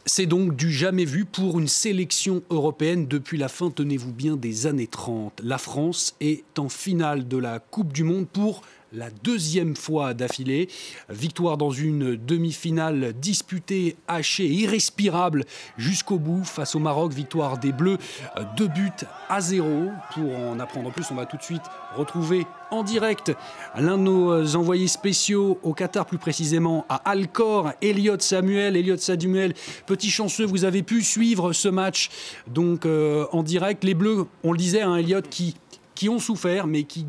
C'est donc du jamais vu pour une sélection européenne depuis la fin, tenez-vous bien, des années 30. La France est en finale de la Coupe du Monde pour la deuxième fois d'affilée. Victoire dans une demi-finale disputée, hachée, irrespirable jusqu'au bout face au Maroc. Victoire des Bleus, 2-0. Pour en apprendre plus, on va tout de suite retrouver en direct l'un de nos envoyés spéciaux au Qatar, plus précisément à Alcor, Elliott Samuel. Elliott Samuel, petit chanceux, vous avez pu suivre ce match donc en direct. Les Bleus, on le disait, hein, Elliott, qui ont souffert, mais qui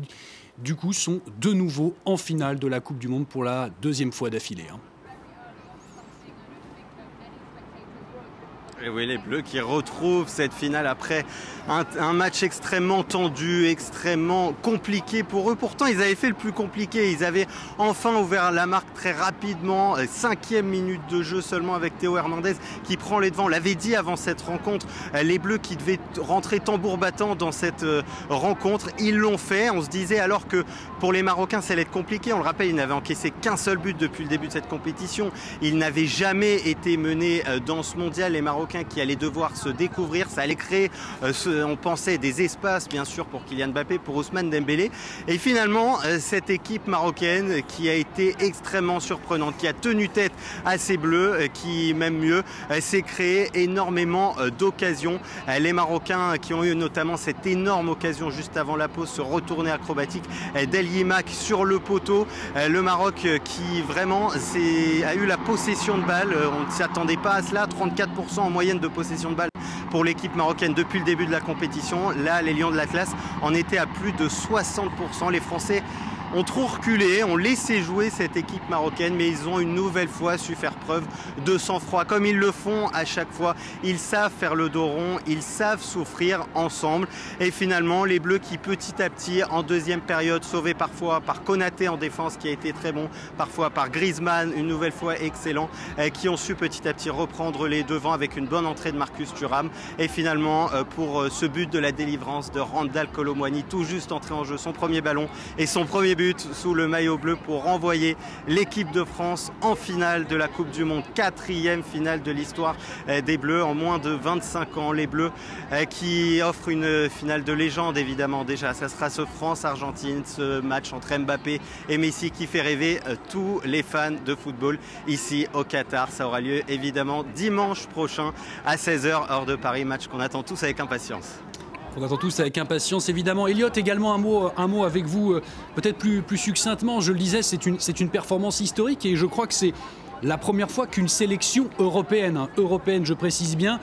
du coup sont de nouveau en finale de la Coupe du Monde pour la deuxième fois d'affilée. Hein. Et oui, les Bleus qui retrouvent cette finale après un match extrêmement tendu, extrêmement compliqué pour eux. Pourtant, ils avaient fait le plus compliqué. Ils avaient enfin ouvert la marque très rapidement. 5e minute de jeu seulement avec Théo Hernandez qui prend les devants. On l'avait dit avant cette rencontre, les Bleus qui devaient rentrer tambour battant dans cette rencontre. Ils l'ont fait. On se disait alors que pour les Marocains, ça allait être compliqué. On le rappelle, ils n'avaient encaissé qu'un seul but depuis le début de cette compétition. Ils n'avaient jamais été menés dans ce mondial. Les Marocains qui allaient devoir se découvrir, ça allait créer, on pensait, des espaces bien sûr pour Kylian Mbappé, pour Ousmane Dembélé. Et finalement, cette équipe marocaine qui a été extrêmement surprenante, qui a tenu tête à ces Bleus, qui même mieux, s'est créé énormément d'occasions. Les Marocains qui ont eu notamment cette énorme occasion juste avant la pause, ce retourné acrobatique d'El Yemak sur le poteau. Le Maroc qui vraiment a eu la possession de balle, on ne s'attendait pas à cela, 34% en moyenne de possession de balle pour l'équipe marocaine depuis le début de la compétition. Là, les Lions de l'Atlas en étaient à plus de 60%. Les Français ont trop reculé, ont laissé jouer cette équipe marocaine, mais ils ont une nouvelle fois su faire preuve de sang-froid, comme ils le font à chaque fois. Ils savent faire le dos rond, ils savent souffrir ensemble. Et finalement, les Bleus qui petit à petit, en deuxième période, sauvés parfois par Konaté en défense, qui a été très bon, parfois par Griezmann, une nouvelle fois excellent, qui ont su petit à petit reprendre les devants avec une bonne entrée de Marcus Thuram. Et finalement, pour ce but de la délivrance de Randal Kolo Muani, tout juste entré en jeu, son premier ballon et son premier but sous le maillot bleu pour renvoyer l'équipe de France en finale de la Coupe du Monde. 4e finale de l'histoire des Bleus en moins de 25 ans. Les Bleus qui offrent une finale de légende évidemment déjà. Ça sera ce France-Argentine, ce match entre Mbappé et Messi qui fait rêver tous les fans de football ici au Qatar. Ça aura lieu évidemment dimanche prochain à 16h heure de Paris. Match qu'on attend tous avec impatience. On attend tous avec impatience, évidemment. Elliott, également un mot avec vous, peut-être plus succinctement. Je le disais, c'est une performance historique et je crois que c'est la première fois qu'une sélection européenne, je précise bien,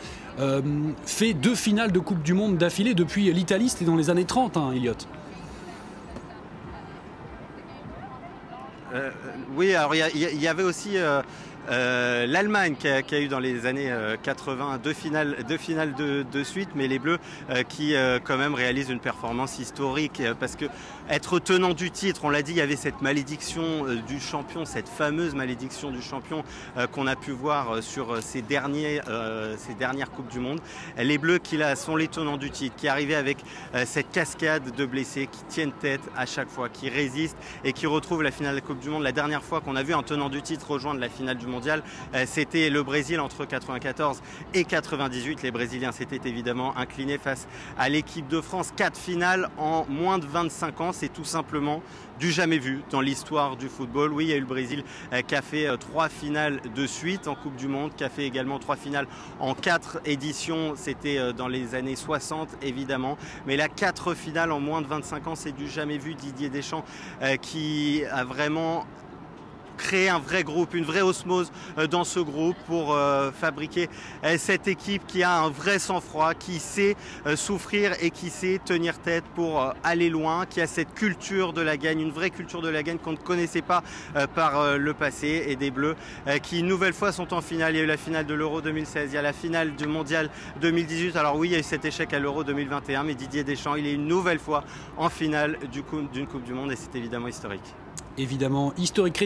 fait 2 finales de Coupe du Monde d'affilée depuis l'Italie. C'était dans les années 30, hein, Elliott. Oui, alors il y avait aussi l'Allemagne qui a eu dans les années 80 deux finales de suite, mais les Bleus qui quand même réalisent une performance historique parce que être tenant du titre, on l'a dit, il y avait cette malédiction du champion, cette fameuse malédiction du champion qu'on a pu voir sur ces dernières Coupes du Monde. Les Bleus qui là sont les tenants du titre, qui arrivaient avec cette cascade de blessés, qui tiennent tête à chaque fois, qui résistent et qui retrouvent la finale de la Coupe du Monde. La dernière fois qu'on a vu un tenant du titre rejoindre la finale du mondial, c'était le Brésil entre 94 et 98. Les Brésiliens s'étaient évidemment inclinés face à l'équipe de France. 4 finales en moins de 25 ans, c'est tout simplement du jamais vu dans l'histoire du football. Oui, il y a eu le Brésil qui a fait 3 finales de suite en Coupe du Monde, qui a fait également 3 finales en 4 éditions. C'était dans les années 60 évidemment. Mais là, 4 finales en moins de 25 ans, c'est du jamais vu. Didier Deschamps qui a vraiment créer un vrai groupe, une vraie osmose dans ce groupe pour fabriquer cette équipe qui a un vrai sang-froid, qui sait souffrir et qui sait tenir tête pour aller loin, qui a cette culture de la gagne, une vraie culture de la gagne qu'on ne connaissait pas par le passé, et des Bleus qui une nouvelle fois sont en finale. Il y a eu la finale de l'Euro 2016, il y a la finale du Mondial 2018. Alors oui, il y a eu cet échec à l'Euro 2021, mais Didier Deschamps, il est une nouvelle fois en finale d'une Coupe du Monde et c'est évidemment historique. Évidemment historique.